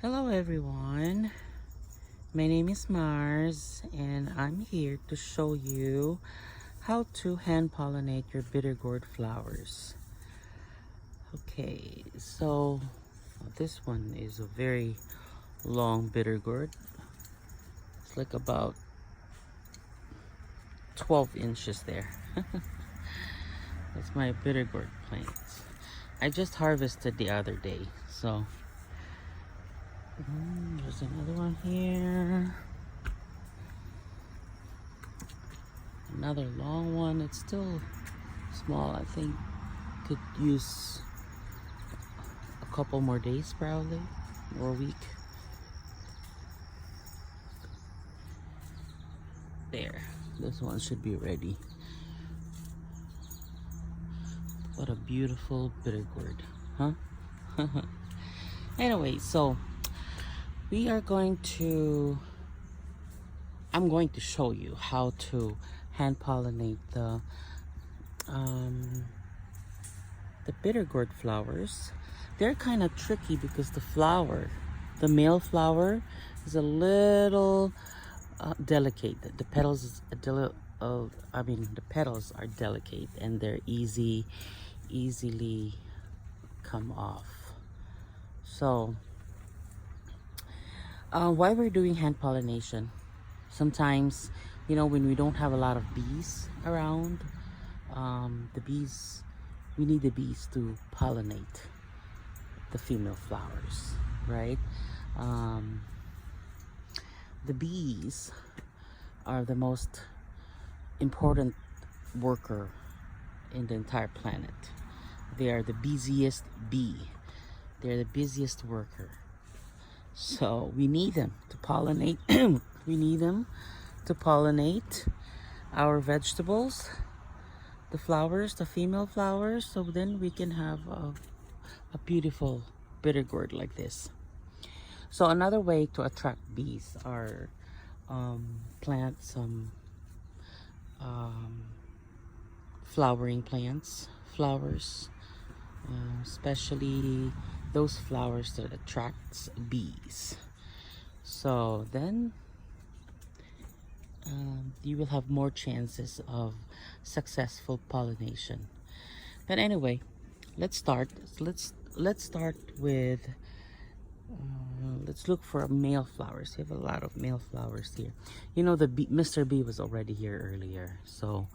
Hello everyone, my name is Mars and I'm here to show you how to hand pollinate your bitter gourd flowers. Okay, so this one is a very long bitter gourd. It's like about 12 inches there. That's my bitter gourd plants. I just harvested the other day, so there's another one here. Another long one. It's still small. I think could use a couple more days probably, or a week. There, this one should be ready. What a beautiful bitter gourd, huh? Anyway, so I'm going to show you how to hand pollinate the bitter gourd flowers. They're kind of tricky because the male flower is a little delicate. The petals the petals are delicate and they're easily come off. So why we're doing hand pollination, sometimes when we don't have a lot of bees around, we need the bees to pollinate the female flowers, right? The bees are the most important worker in the entire planet. They are the busiest bee. They're the busiest worker. So we need them to pollinate. We need them to pollinate our vegetables, the flowers, the female flowers, so then we can have a beautiful bitter gourd like this. So another way to attract bees are plant some flowering plants, flowers, especially those flowers that attracts bees. So then you will have more chances of successful pollination. But anyway, let's start. Let's start with let's look for male flowers. We have a lot of male flowers here. The Mr. B was already here earlier, so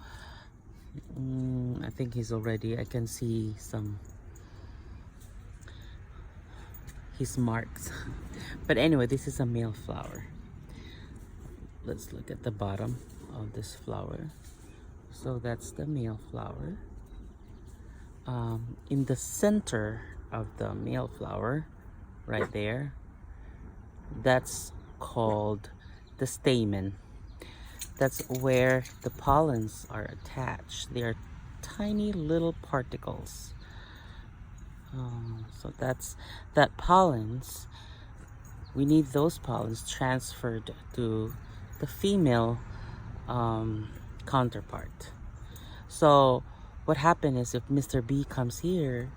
I think he's already. I can see his marks. But anyway, this is a male flower. Let's look at the bottom of this flower. So that's the male flower. In the center of the male flower, right there, that's called the stamen. That's where the pollens are attached. They are tiny little particles. So that pollens, we need those pollens transferred to the female counterpart. So what happened is, if Mr. B comes here,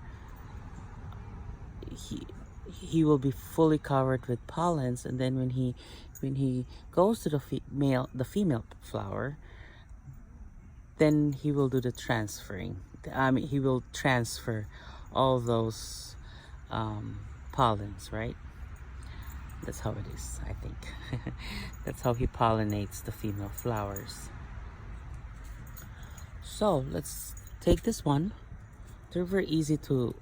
he will be fully covered with pollens, and then when he goes to the female flower, then he will do the transferring. He will transfer all those pollens, right? That's how it is, I think. That's how he pollinates the female flowers. So let's take this one. They're very easy to,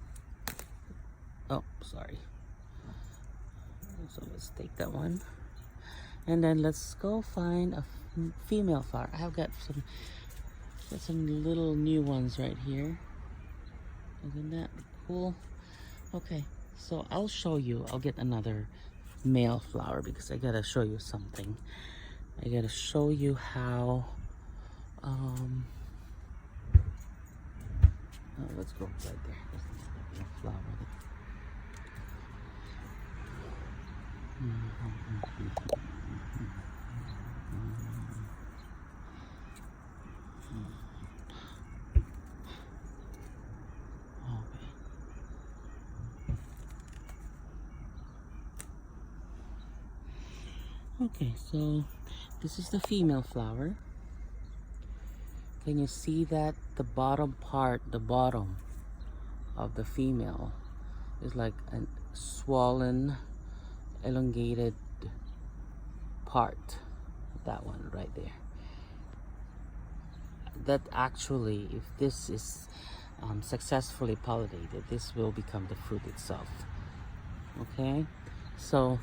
oh, sorry. So let's take that one. And then let's go find a female flower. I have got some little new ones right here. Isn't that cool? Okay, so I'll show you. I'll get another male flower because I gotta show you something. I gotta show you how let's go right there. There's another male flower there. Okay, so this is the female flower. Can you see that the bottom part, the bottom of the female is like a swollen, elongated part? That one right there. That actually, if this is successfully pollinated, this will become the fruit itself. Okay, so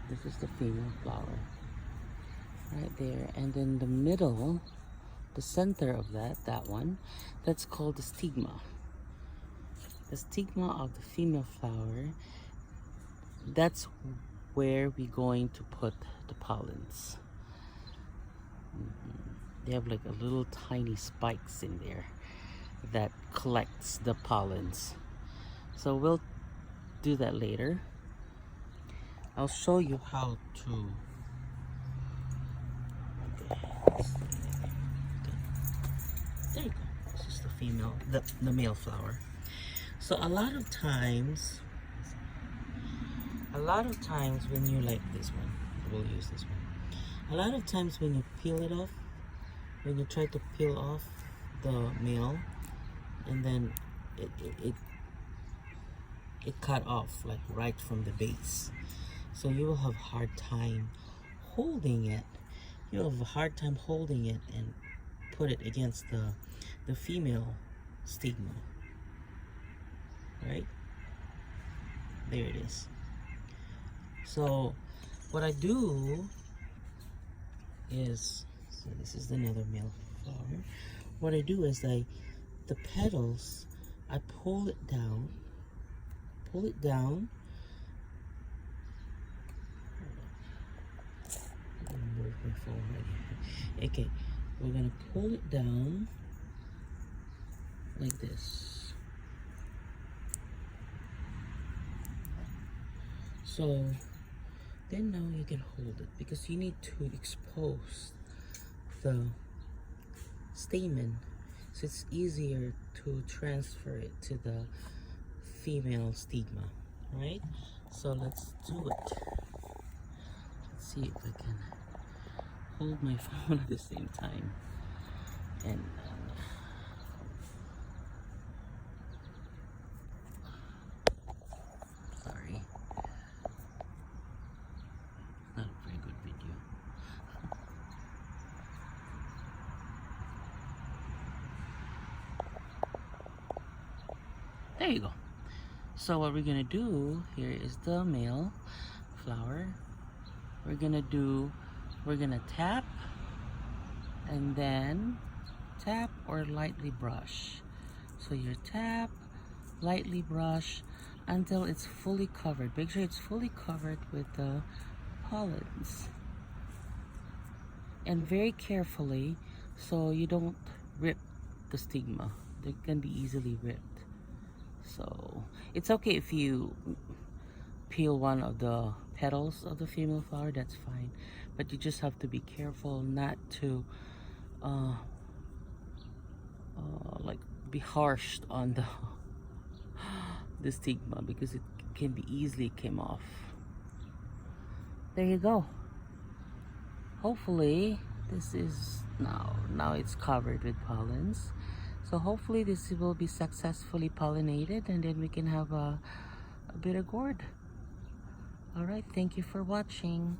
this is the female flower right there, and in the middle, the center of that one, that's called the stigma. The stigma of the female flower, that's where we're going to put the pollens. They have like a little tiny spikes in there that collects the pollens. So we'll do that later. I'll show you how to. There you go. This is the female, the male flower. So a lot of times when you like this one, we'll use this one. A lot of times when you peel it off, when you try to peel off the male, and then it cut off like right from the base. So you will have a hard time holding it. You'll have a hard time holding it and put it against the female stigma. Right? There it is. So what I do is, so this is another male flower. What I do is the petals, I pull it down. Okay, we're gonna pull it down like this. So then now you can hold it, because you need to expose the stamen, so it's easier to transfer it to the female stigma, right? So let's do it. Let's see if I can hold my phone at the same time. And sorry, not a very good video. There you go. So what we're gonna do here is the male flower. We're gonna tap, and then tap or lightly brush. So you tap, lightly brush until it's fully covered. Make sure it's fully covered with the pollens. And very carefully, so you don't rip the stigma. They can be easily ripped. So it's okay if you peel one of the petals of the female flower, that's fine. But you just have to be careful not to like be harsh on the stigma, because it can be easily come off. There you go. Hopefully this is now it's covered with pollens. So hopefully this will be successfully pollinated, and then we can have a bit of gourd. All right, thank you for watching.